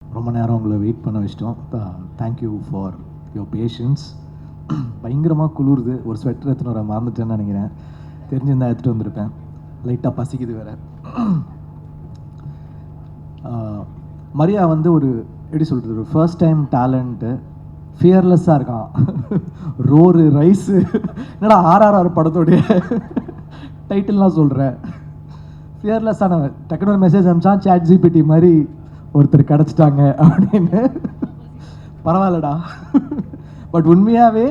ரொம்ப நேரம் உங்களை வெயிட் பண்ண வச்சிட்டோம். Thank you for your patience. பயங்கரமாக குளிருது. ஒரு ஸ்வெட்டர் எடுத்துன்னு வர மறந்துட்டேன்னு நினைக்கிறேன். தெரிஞ்சிருந்தா எடுத்துகிட்டு வந்திருப்பேன். லைட்டாக பசிக்குது வேறு. மரியா வந்து ஒரு எப்படி சொல்கிறது, ஒரு ஃபர்ஸ்ட் டைம் டேலண்ட்டு. ஃபியர்லெஸ்ஸாக இருக்கான். ரோரு ரைஸு என்னடா ஆர்ஆர்ஆர் படத்தோடைய டைட்டில்லாம் சொல்கிறேன். ஃபியர்லெஸ்ஸான டக்குனு ஒரு மெசேஜ் அனுப்பிச்சான், சாட் ஜிபிடி மாதிரி ஒருத்தர் கிடச்சிட்டாங்க அப்படின்னு. பரவாயில்லடா. பட் உண்மையாகவே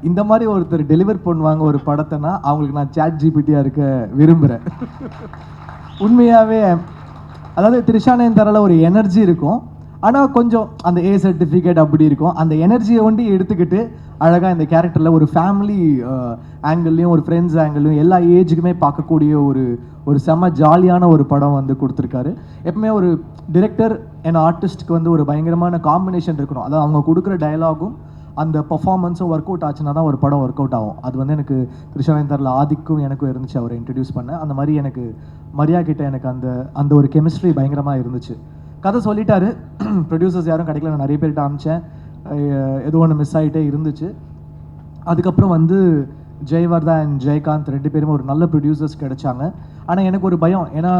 இந்த மாதிரி ஒருத்தர் டெலிவர் பண்ணுவாங்க ஒரு படத்தைனா அவங்களுக்கு நான் சாட் ஜிபிடியாக இருக்க விரும்புகிறேன். உண்மையாகவே அதாவது த்ரிஷானேந்தரில் ஒரு எனர்ஜி இருக்கும், ஆனால் கொஞ்சம் அந்த ஏ சர்டிஃபிகேட் அப்படி இருக்கும். அந்த எனர்ஜியை ஒண்டி எடுத்துக்கிட்டு அழகாக இந்த கேரக்டரில் ஒரு ஃபேமிலி ஆங்கிள்லையும் ஒரு ஃப்ரெண்ட்ஸ் ஆங்கிள்லையும் எல்லா ஏஜுக்குமே பார்க்கக்கூடிய ஒரு செம்ம ஜாலியான ஒரு படம் வந்து கொடுத்துருக்காரு. எப்பவுமே ஒரு டிரெக்டர் அண்ட் ஆர்டிஸ்ட்க்கு வந்து ஒரு பயங்கரமான காம்பினேஷன் இருக்கணும். அதாவது அவங்க கொடுக்குற டயலாகும் அந்த பர்ஃபார்மன்ஸும் ஒர்க் அவுட் ஆச்சுன்னா தான் ஒரு படம் ஒர்க் அவுட் ஆகும். அது வந்து எனக்கு த்ரிஷானேந்தரில் ஆதிக்கும் எனக்கும் இருந்துச்சு, அவரை இன்ட்ரடியூஸ் பண்ண. அந்த மாதிரி எனக்கு மரியா கிட்ட எனக்கு அந்த ஒரு கெமிஸ்ட்ரி பயங்கரமாக இருந்துச்சு. கதை சொல்லிட்டாரு, ப்ரொடியூசர்ஸ் யாரும் கிடைக்கல, நான் நிறைய பேர்கிட்ட அமிச்சேன், ஏதோ ஒன்று மிஸ் ஆகிட்டே இருந்துச்சு. அதுக்கப்புறம் வந்து ஜெயவர்தா அண்ட் ஜெயகாந்த் ரெண்டு பேருமே ஒரு நல்ல ப்ரொடியூசர்ஸ் கிடைச்சாங்க. ஆனால் எனக்கு ஒரு பயம், ஏன்னா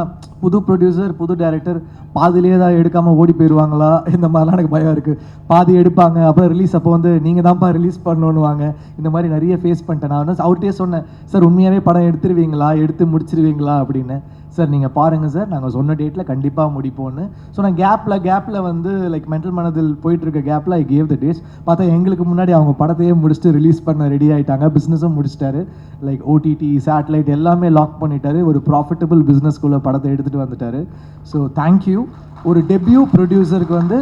புது ப்ரொடியூசர் புது டைரக்டர் பாதிலேயே தான் எடுக்காமல் ஓடி போயிடுவாங்களா, இந்த மாதிரிலாம் எனக்கு பயம் இருக்குது. பாதி எடுப்பாங்க, அப்புறம் ரிலீஸ் அப்போ வந்து நீங்கள் தான்ப்பா ரிலீஸ் பண்ணணுன்னுவாங்க. இந்த மாதிரி நிறைய ஃபேஸ் பண்ணிட்டேன். நான் வந்து அவர்கிட்டே சொன்னேன், சார் உண்மையாகவே படம் எடுத்துருவீங்களா, எடுத்து முடிச்சிருவீங்களா அப்படின்னு. சார் நீங்கள் பாருங்கள் சார், நாங்கள் சொன்ன டேட்டில் கண்டிப்பாக முடிப்போன்னு. ஸோ நான் கேப்பில் வந்து லைக் மென்டல் மனதில் போயிட்டுருக்க கேப்பில் ஐ கேவ் த டேட்ஸ். பார்த்தா எங்களுக்கு முன்னாடி அவங்க படத்தையே முடிச்சுட்டு ரிலீஸ் பண்ண ரெடி ஆகிட்டாங்க. பிஸ்னஸும் முடிச்சிட்டாரு. லைக் ஓடிடி சேட்டலைட் எல்லாமே லாக் பண்ணிட்டாரு. ஒரு ப்ராஃபிட்டபிள் பிஸ்னஸ்குள்ளே படத்தை எடுத்துகிட்டு வந்துட்டார். So thank you. ஒரு டெபியூ ப்ரொடியூசருக்கு வந்து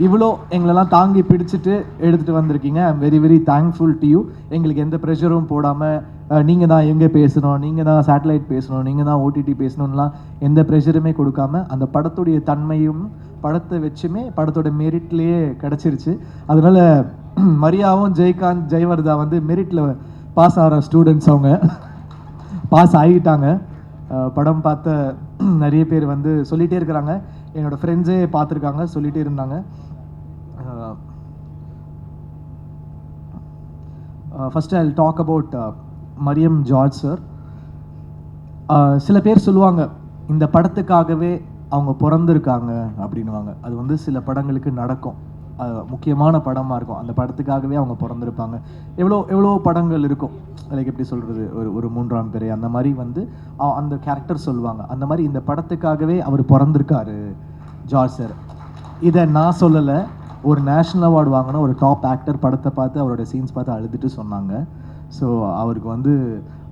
இவ்வளோ எங்களெல்லாம் தாங்கி பிடிச்சிட்டு எடுத்துகிட்டு வந்திருக்கீங்க. I am very very thankful to you. எங்களுக்கு எந்த ப்ரெஷரும் போடாமல் நீங்கள் தான் எங்கே பேசணும், நீங்கள் தான் சேட்டலைட் பேசணும், நீங்கள் தான் ஓடிடி பேசணும்லாம் எந்த ப்ரெஷருமே கொடுக்காம அந்த படத்துடைய தன்மையும் படத்தை வச்சுமே படத்தோட மெரிட்லேயே கிடச்சிருச்சு. அதனால் மரியாவும் ஜெயகாந்த் ஜெயவர்தா வந்து மெரிட்டில் பாஸ் ஆகிற ஸ்டூடெண்ட்ஸ், அவங்க பாஸ் ஆகிட்டாங்க. படம் பார்த்த நிறைய பேர் வந்து சொல்லிகிட்டே இருக்கிறாங்க, என்னோடய ஃப்ரெண்ட்ஸே பார்த்துருக்காங்க, சொல்லிகிட்டே இருந்தாங்க. First I talk about Mariam George sir. சில பேர் சொல்லுவாங்க இந்த படத்துக்காகவே அவங்க பிறந்திருக்காங்க அப்படின்வாங்க. அது வந்து சில படங்களுக்கு நடக்கும், முக்கியமான படமாக இருக்கும், அந்த படத்துக்காகவே அவங்க பிறந்திருப்பாங்க. எவ்வளோ படங்கள் இருக்கும், லைக் எப்படி சொல்கிறது, ஒரு மூன்றாம் பிறை அந்த மாதிரி வந்து அந்த கேரக்டர் சொல்லுவாங்க. அந்த மாதிரி இந்த படத்துக்காகவே அவர் பிறந்திருக்காரு ஜார்ஜ் சார். இதை நான் சொல்லலை, ஒரு நேஷ்னல் அவார்டு வாங்கின ஒரு டாப் ஆக்டர் படத்தை பார்த்து அவரோட சீன்ஸ் பார்த்து அழுதுட்டு சொன்னாங்க. ஸோ அவருக்கு வந்து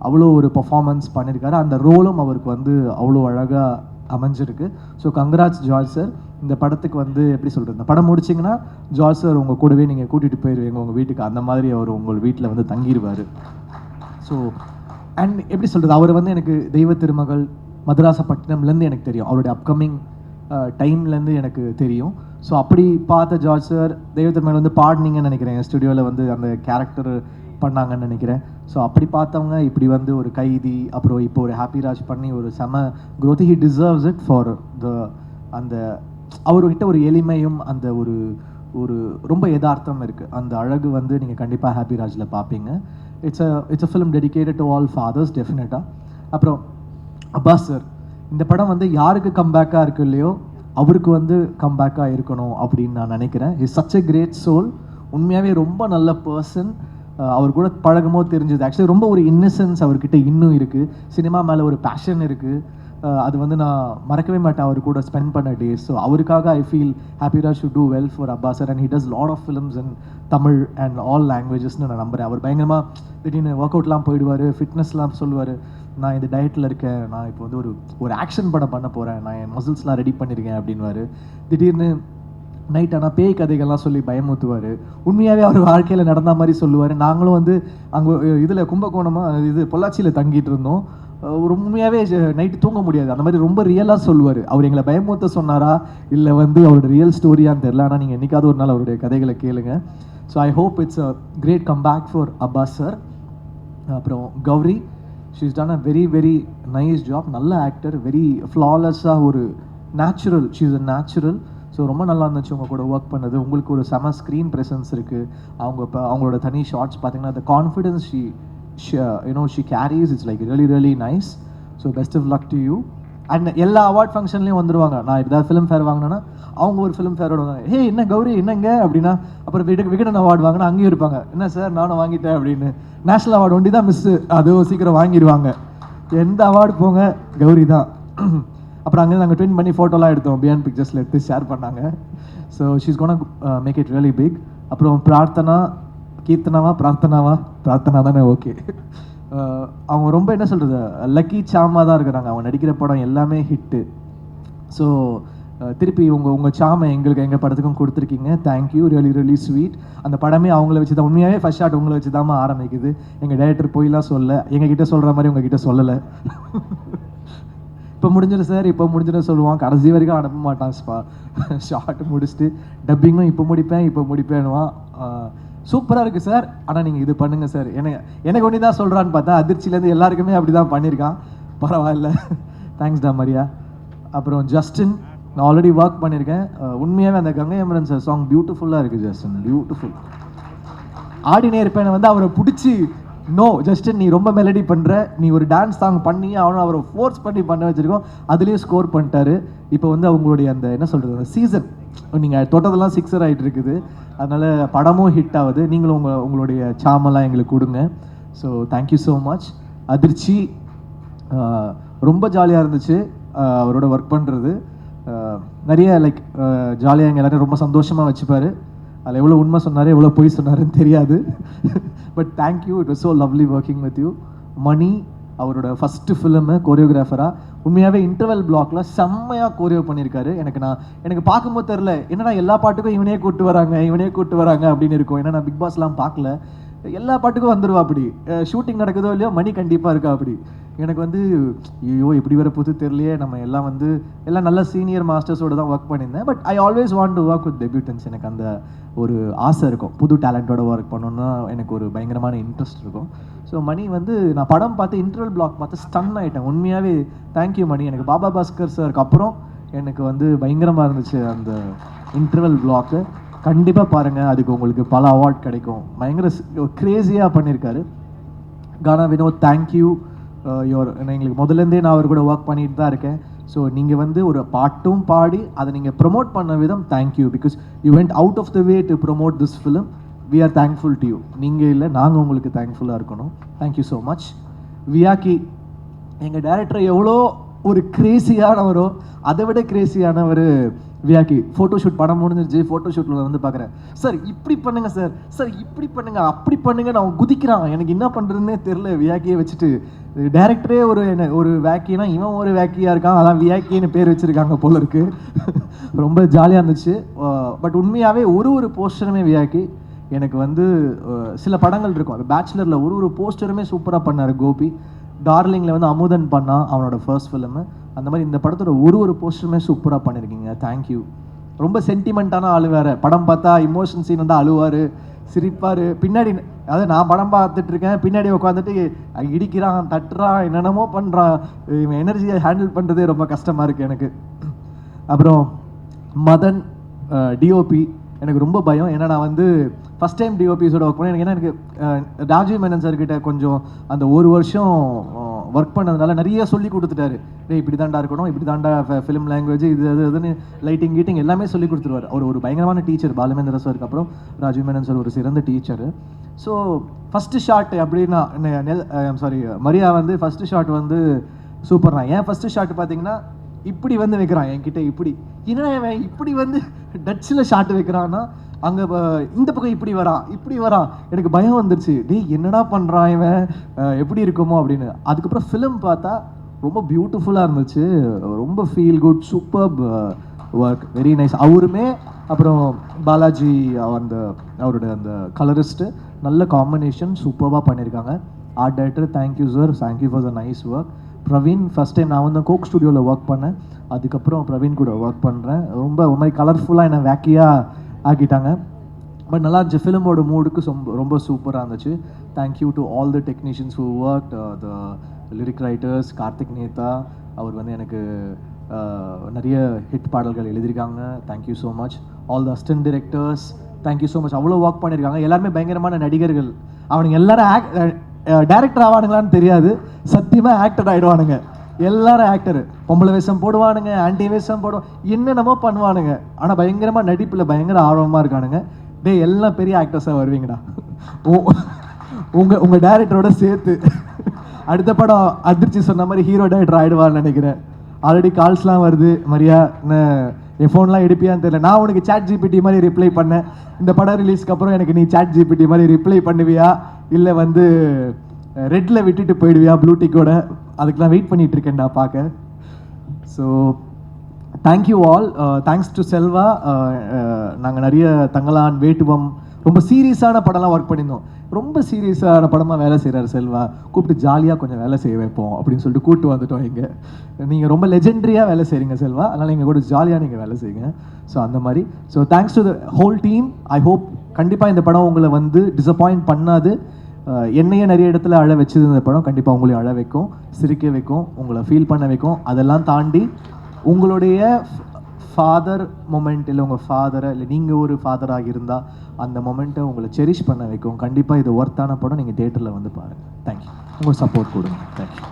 அவ்வளோ ஒரு பர்ஃபார்மன்ஸ் பண்ணியிருக்காரு. அந்த ரோலும் அவருக்கு வந்து அவ்வளோ அழகாக அமைஞ்சிருக்கு. So congrats George sir. இந்த படத்துக்கு வந்து எப்படி சொல்கிறது, இந்த படம் முடிச்சிங்கன்னா ஜார்ஜ் சார் உங்கள் கூடவே நீங்கள் கூட்டிகிட்டு போயிடுவீங்க உங்கள் வீட்டுக்கு. அந்த மாதிரி அவர் உங்கள் வீட்டில் வந்து தங்கிடுவார். ஸோ அண்ட் எப்படி சொல்கிறது, அவர் வந்து எனக்கு தெய்வ திருமகள் மதராசப்பட்டினம்லேருந்து எனக்கு தெரியும், அவருடைய அப்கமிங் டைம்லேருந்து எனக்கு தெரியும். ஸோ அப்படி பார்த்த ஜார்ஜ் சார் தெய்வ திருமகள் வந்து பாடினீங்கன்னு நினைக்கிறேன், ஸ்டுடியோவில் வந்து அந்த கேரக்டர் பண்ணாங்கன்னு நினைக்கிறேன். ஸோ அப்படி பார்த்தவங்க இப்படி வந்து ஒரு கைதி, அப்புறம் இப்போ ஒரு ஹாப்பிராஜ் பண்ணி ஒரு செம growth. He deserves it for அந்த அவர்கிட்ட ஒரு எளிமையும் அந்த ஒரு ரொம்ப யதார்த்தம் இருக்குது. அந்த அழகு வந்து நீங்கள் கண்டிப்பாக ஹாப்பிராஜில் பார்ப்பீங்க. It's a film dedicated to all fathers டெஃபினட்டாக. அப்புறம் அப்பாஸ் சார், இந்த படம் வந்து யாருக்கு கம்பேக்காக இருக்கு இல்லையோ அவருக்கு வந்து கம்பேக்காக இருக்கணும் அப்படின்னு நான் நினைக்கிறேன். Is such a great soul. உண்மையாகவே ரொம்ப நல்ல பர்சன். அவர் கூட பழகும்போது தெரிஞ்சது ஆக்சுவலி ரொம்ப ஒரு இன்னசென்ஸ் அவர்கிட்ட இன்னும் இருக்குது. சினிமா மேலே ஒரு பேஷன் இருக்குது. அது வந்து நான் மறக்கவே மாட்டேன் அவர் கூட ஸ்பெண்ட் பண்ண டேஸ். ஸோ அவருக்காக I feel ஹாப்பிராஜ் should do well for Abbas sir. And he does lot of films in Tamil and all லாங்குவேஜஸ்னு நான் நம்புகிறேன். அவர் பயங்கரமாக திடீர்னு ஒர்க் அவுட்லாம் போயிடுவார், ஃபிட்னஸ்லாம் சொல்லுவார். நான் இந்த டயட்டில் இருக்கேன், நான் இப்போ வந்து ஒரு ஆக்ஷன் படம் பண்ண போகிறேன், நான் என் மசில்ஸ்லாம் ரெடி பண்ணியிருக்கேன் அப்படின்வார். திடீர்னு நைட் ஆனால் பேய் கதைகள்லாம் சொல்லி பயமுத்துவார். உண்மையாகவே அவர் வாழ்க்கையில் நடந்த மாதிரி சொல்லுவார். நாங்களும் வந்து அங்கே இதில் கும்பகோணமாக பொள்ளாச்சியில் தங்கிட்டு இருந்தோம். உண்மையாகவே நைட்டு தூங்க முடியாது, அந்த மாதிரி ரொம்ப ரியலாக சொல்லுவார். அவர் எங்களை பயமுத்த சொன்னாரா இல்லை வந்து அவரோட ரியல் ஸ்டோரியான்னு தெரில. ஆனால் நீங்கள் என்றைக்காவது ஒரு நாள் அவருடைய கதைகளை கேளுங்க. So I hope it's a great comeback for Abbas sir. அப்புறம் Gauri, she is done a very very nice job. நல்ல ஆக்டர், வெரி ஃப்ளாலெஸ்ஸாக ஒரு natural, she is a natural. So ரொம்ப நல்லா இருந்துச்சு உங்கள் கூட ஒர்க் பண்ணது. உங்களுக்கு ஒரு செம ஸ்க்ரீன் ப்ரெசன்ஸ் இருக்குது. அவங்க இப்போ அவங்களோட தனி ஷார்ட்ஸ் பார்த்தீங்கன்னா அந்த confidence she carries it's like really nice. So best of luck to you. And எல்லா அவார்ட் ஃபங்க்ஷன்லேயும் வந்துடுவாங்க. நான் ஏதாவது ஃபிலிம் ஃபேர் வாங்கினேன்னா அவங்க ஒரு ஃபிலிம் ஃபேரோட வந்தாங்க, ஹே என்ன கௌரி என்னங்க அப்படின்னா, அப்புறம் விகடன் அவார்டு வாங்கினா அங்கேயும் இருப்பாங்க, என்ன சார் நானும் வாங்கிட்டேன் அப்படின்னு. நேஷனல் அவார்டு ஒண்டி தான் மிஸ்ஸு, அதுவும் சீக்கிரம் வாங்கிடுவாங்க. எந்த அவார்டு போங்க கௌரி தான். அப்புறம் அங்கே நாங்கள் ட்வின் பண்ணி ஃபோட்டோலாம் எடுத்தோம், பியாண்ட் பிக்சர்ஸில் எடுத்து ஷேர் பண்ணாங்க. So she's gonna make it really big. அப்புறம் பிரார்த்தனா தானே, ஓகே. அவங்க ரொம்ப என்ன சொல்கிறது, லக்கி சாமாக தான் இருக்கிறாங்க. அவங்க நடிக்கிற படம் எல்லாமே ஹிட்டு. ஸோ திருப்பி உங்கள் சாமை எங்கள் படத்துக்கும் கொடுத்துருக்கீங்க. Thank you, really sweet. அந்த படமே அவங்கள வச்சு தான், உண்மையாகவே ஃபர்ஸ்ட் ஷாட் உங்களை வச்சு தான் ஆரம்பிக்குது. எங்கள் டைரக்டர் போயெல்லாம் சொல்ல, எங்ககிட்ட சொல்கிற மாதிரி உங்ககிட்ட சொல்லலை. இப்போ முடிஞ்சிடும் சார், இப்போ முடிஞ்சிடும் சொல்லுவான், கடைசி வரைக்கும் அனுப்ப மாட்டான். ஷார்ட் முடிச்சுட்டு டப்பிங்கும் இப்போ முடிப்பேன்னுவான். சூப்பராக இருக்குது சார், ஆனால் நீங்கள் இது பண்ணுங்கள் சார். எனக்கு ஒன்று தான் சொல்கிறான்னு பார்த்தா அதிர்ச்சியிலேருந்து எல்லாருக்குமே அப்படி தான் பண்ணியிருக்கான். பரவாயில்ல, தேங்க்ஸ் டா மரியா. அப்புறம் ஜஸ்டின், நான் ஆல்ரெடி ஒர்க் பண்ணியிருக்கேன். உண்மையாகவே அந்த கங்கை அமரன் சார் சாங் பியூட்டிஃபுல்லாக இருக்குது ஜஸ்டின், பியூட்டிஃபுல். ஆடினே இருப்பேன் வந்து அவரை பிடிச்சி, நோ ஜஸ்டின் நீ ரொம்ப மெலடி பண்ணுற, நீ ஒரு டான்ஸ் சாங் பண்ணி அவரை ஃபோர்ஸ் பண்ணி பண்ண வச்சுருக்கோம். அதுலேயும் ஸ்கோர் பண்ணிட்டாரு. இப்போ வந்து அவங்களுடைய அந்த என்ன சொல்கிறது, அந்த சீசன் நீங்கள் தொட்டதெல்லாம் 6 ஆகிட்டு இருக்குது. அதனால் படமும் ஹிட் ஆகுது. நீங்களும் உங்களுடைய சாமெல்லாம் எங்களுக்கு கொடுங்க. So thank you so much. அதிர்ச்சி, ரொம்ப ஜாலியாக இருந்துச்சு அவரோட ஒர்க் பண்ணுறது. நிறைய லைக் ஜாலியாக எங்கள் எல்லாரும் ரொம்ப சந்தோஷமாக வச்சுப்பார். அதில் எவ்வளோ உண்மை சொன்னார், எவ்வளோ பொய் சொன்னாருன்னு தெரியாது. But thank you, it was so lovely working with you. Mani, அவரோட ஃபஸ்ட்டு ஃபிலிமு கோரியோகிராஃபராக உண்மையாகவே இன்டர்வல் பிளாக்ல செம்மையாக கோரியோ பண்ணியிருக்காரு. எனக்கு பார்க்கும்போது தெரில, என்னடா எல்லா பாட்டுக்கும் இவனே கூப்பிட்டு வராங்க அப்படின்னு இருக்கும். ஏன்னா நான் பிக் பாஸ்லாம் பார்க்கல, எல்லா பாட்டுக்கும் வந்துடுவா. அப்படி ஷூட்டிங் நடக்குதோ இல்லையோ மணி கண்டிப்பாக இருக்கா. அப்படி எனக்கு வந்து ஐயோ எப்படி வர போது தெரியலையே. நம்ம எல்லாம் வந்து எல்லாம் நல்ல சீனியர் மாஸ்டர்ஸோடு தான் ஒர்க் பண்ணியிருந்தேன். But I always want to work with debutants. எனக்கு அந்த ஒரு ஆசை இருக்கும், புது டேலண்டோட ஒர்க் பண்ணணுன்னா எனக்கு ஒரு பயங்கரமான இன்ட்ரெஸ்ட் இருக்கும். ஸோ மணி வந்து நான் படம் பார்த்து இன்டர்வல் பிளாக் பார்த்து ஸ்டன் ஆகிட்டேன். உண்மையாகவே தேங்க்யூ மணி. எனக்கு பாபா பாஸ்கர் சாருக்கு அப்புறம் எனக்கு வந்து பயங்கரமாக இருந்துச்சு அந்த இன்டர்வல் பிளாக்கு. கண்டிப்பாக பாருங்கள், அதுக்கு உங்களுக்கு பல அவார்ட் கிடைக்கும். பயங்கர க்ரேஸியாக பண்ணியிருக்காரு. கானா வினோத், தேங்க்யூ. எங்களுக்கு முதலேருந்தே நான் அவர் கூட ஒர்க் பண்ணிட்டு தான் இருக்கேன். ஸோ நீங்கள் வந்து ஒரு பாட்டும் பாடி அதை நீங்கள் ப்ரொமோட் பண்ண விதம் thank you. Because you went out of the way to promote this film. We are thankful to you. நீங்கள் இல்லை, நாங்கள் உங்களுக்கு தேங்க்ஃபுல்லாக இருக்கணும். Thank you so much. வியாக்கி, எங்கள் டைரக்டர் எவ்வளோ ஒரு கிரேசியானவரோ அதை விட கிரேசியானவர் வியாக்கி. ஃபோட்டோஷூட் படம் முடிஞ்சிருச்சு, ஃபோட்டோஷூட்டில் வந்து பார்க்குறேன், சார் இப்படி பண்ணுங்க சார் இப்படி பண்ணுங்க அப்படி பண்ணுங்க, நான் குதிக்கிறான். எனக்கு என்ன பண்ணுறதுன்னே தெரில. வியாக்கியை வச்சுட்டு டைரக்டரே ஒரு வேக்கினா இவன் ஒரு வேக்கியாக இருக்கான். அதான் வியாக்கின்னு பேர் வச்சுருக்காங்க போல இருக்கு. ரொம்ப ஜாலியாக இருந்துச்சு. பட் உண்மையாகவே ஒரு போஸ்டருமே வியாக்கி எனக்கு வந்து சில படங்கள் இருக்கும், அது பேச்சுலரில் ஒரு போஸ்டருமே சூப்பராக பண்ணார் கோபி. டார்லிங்கில் வந்து அமுதன் பண்ணான், அவனோட ஃபர்ஸ்ட் ஃபிலிமு. அந்த மாதிரி இந்த படத்தோட ஒரு போஸ்டருமே சூப்பராக பண்ணியிருக்கீங்க. தேங்க்யூ. ரொம்ப சென்டிமெண்ட்டான ஆள் வேறு. படம் பார்த்தா இமோஷன் சீன் வந்து அழுவார், சிரிப்பார். பின்னாடி அதாவது நான் படம் பார்த்துட்டு இருக்கேன், பின்னாடி உட்காந்துட்டு இடிக்கிறான், தட்டுறான், என்னென்னமோ பண்ணுறான். இவன் எனர்ஜியை ஹேண்டில் பண்ணுறதே ரொம்ப கஷ்டமாக இருக்குது எனக்கு. அப்புறம் மதன் டிஓபி, எனக்கு ரொம்ப பயம். ஏன்னா நான் வந்து ஃபஸ்ட் டைம் டிஓபிஸோட ஒர்க் பண்ணேன். எனக்கு ராஜீவ் மேனன் சார்கிட்ட கொஞ்சம் அந்த ஒரு வருஷம் ஒர்க் பண்ணதுனால நிறைய சொல்லி கொடுத்துட்டாரு. இப்படி தாண்டா இருக்கணும், இப்படி தாண்டா ஃபிலிம் லாங்குவேஜ், இதுன்னு லைட்டிங் கீட்டிங் எல்லாமே சொல்லி கொடுத்துருவார். அவர் ஒரு பயங்கரமான டீச்சர். பாலுமேந்திர சாருக்கு அப்புறம் ராஜீவ் மேனன் சார் ஒரு சிறந்த டீச்சர். ஸோ ஃபஸ்ட்டு ஷாட் அப்படின்னா மரியா வந்து ஃபஸ்ட்டு ஷாட் வந்து சூப்பர் தான். ஏன் ஃபஸ்ட்டு ஷாட் பார்த்தீங்கன்னா இப்படி வந்து வைக்கிறான் என்கிட்ட, என்னன்னா இப்படி வந்து டச்சில் ஷாட் வைக்கிறான்னா அங்கே இந்த பக்கம் இப்படி வரான். எனக்கு பயம் வந்துருச்சு, என்னடா பண்ணுறான் இவன், எப்படி இருக்குமோ அப்படின்னு. அதுக்கப்புறம் ஃபிலிம் பார்த்தா ரொம்ப பியூட்டிஃபுல்லாக இருந்துச்சு. ரொம்ப feel good, super work, very nice. அவருமே அப்புறம் பாலாஜி அவரோட அந்த கலரிஸ்ட்டு நல்ல காம்பினேஷன், சூப்பராக பண்ணியிருக்காங்க. Art director thank you sir, thank you for the nice work. Praveen, first time நான் வந்து கோக் ஸ்டுடியோவில் ஒர்க் பண்ணேன், அதுக்கப்புறம் பிரவீன் கூட ஒர்க் பண்ணுறேன். ரொம்ப ஒரு மாதிரி கலர்ஃபுல்லாக என்னை வேக்கியாக ஆக்கிட்டாங்க. பட் நல்லா இருந்துச்சு. ஃபிலிமோட மூடுக்கு ரொம்ப சூப்பராக இருந்துச்சு. Thank you to all the technicians who work, the lyric writers. Karthik Netha அவர் வந்து எனக்கு நிறைய ஹிட் பாடல்கள் எழுதியிருக்காங்க. Thank you so much. All the assistant directors, thank you so much. அவ்வளோ ஒர்க் பண்ணியிருக்காங்க. எல்லாருமே பயங்கரமான நடிகர்கள். அவனுங்க எல்லாரும் டேரக்டர் ஆவானுங்களான்னு தெரியாது, சத்தியமாக ஆக்டர் ஆகிடுவானுங்க. எல்லாரும் ஆக்டரு. பொம்பளை வேஷம் போடுவானுங்க, ஆன்டி வேஷம் போடுவான், என்னென்னமோ பண்ணுவானுங்க. ஆனால் பயங்கரமாக நடிப்பில் பயங்கர ஆர்வமாக இருக்கானுங்க. டே எல்லாம் பெரிய ஆக்டர்ஸாக வருவீங்கடா. உங்கள் டேரக்டரோட சேர்த்து அடுத்த படம் அதிர்ச்சி சொன்ன மாதிரி ஹீரோ டேரக்டர் ஆகிடுவான்னு நினைக்கிறேன். ஆல்ரெடி கால்ஸ்லாம் வருது, மரியா என் ஃபோன்லாம் எடுப்பியான்னு தெரியல. நான் உனக்கு சாட் ஜிபிடி மாதிரி ரிப்ளை பண்ணேன். இந்த படம் ரிலீஸ்க்கு அப்புறம் எனக்கு நீ சாட் ஜிபிடி மாதிரி ரிப்ளை பண்ணுவியா, இல்லை வந்து ரெட்டில் விட்டுட்டு போயிடுவியா ப்ளூடிக்கோட? அதுக்கெலாம் வெயிட் பண்ணிட்டு இருக்கேன்டா பார்க்க. So thank you all. Thanks to Selva. நாங்கள் நிறைய தங்கலான், வேட்டுவம், ரொம்ப சீரியஸான படம்லாம் ஒர்க் பண்ணியிருந்தோம். ரொம்ப சீரியஸான படமாக வேலை செய்கிறார் செல்வா. கூப்பிட்டு ஜாலியாக கொஞ்சம் வேலை செய்ய வைப்போம் அப்படின்னு சொல்லிட்டு கூப்பிட்டு வந்துட்டோம். இங்கே நீங்கள் ரொம்ப லெஜெண்டரியாக வேலை செய்கிறீங்க செல்வா, அதனால் எங்கள் கூட ஜாலியாக நீங்கள் வேலை செய்யுங்க. ஸோ அந்த மாதிரி. So thanks to the whole team. I hope கண்டிப்பாக இந்த படம் உங்களை வந்து டிசப்பாயிண்ட் பண்ணாது. என்னையே நிறைய இடத்துல அழ வச்சது இந்த படம். கண்டிப்பாக உங்களையும் அழ வைக்கும், சிரிக்க வைக்கும், உங்களை ஃபீல் பண்ண வைக்கும். அதெல்லாம் தாண்டி உங்களுடைய ஃபாதர் மொமெண்ட், இல்லை உங்கள் ஃபாதரை, இல்லை நீங்கள் ஒரு ஃபாதராக இருந்தால் அந்த மொமெண்ட்டை உங்களை செரிஷ் பண்ண வைக்கும். கண்டிப்பாக இது ஒர்த்தான படம். நீங்கள் தியேட்டரில் வந்து பாருங்கள். தேங்க்யூ. உங்கள் சப்போர்ட் கொடுங்க. தேங்க்யூ.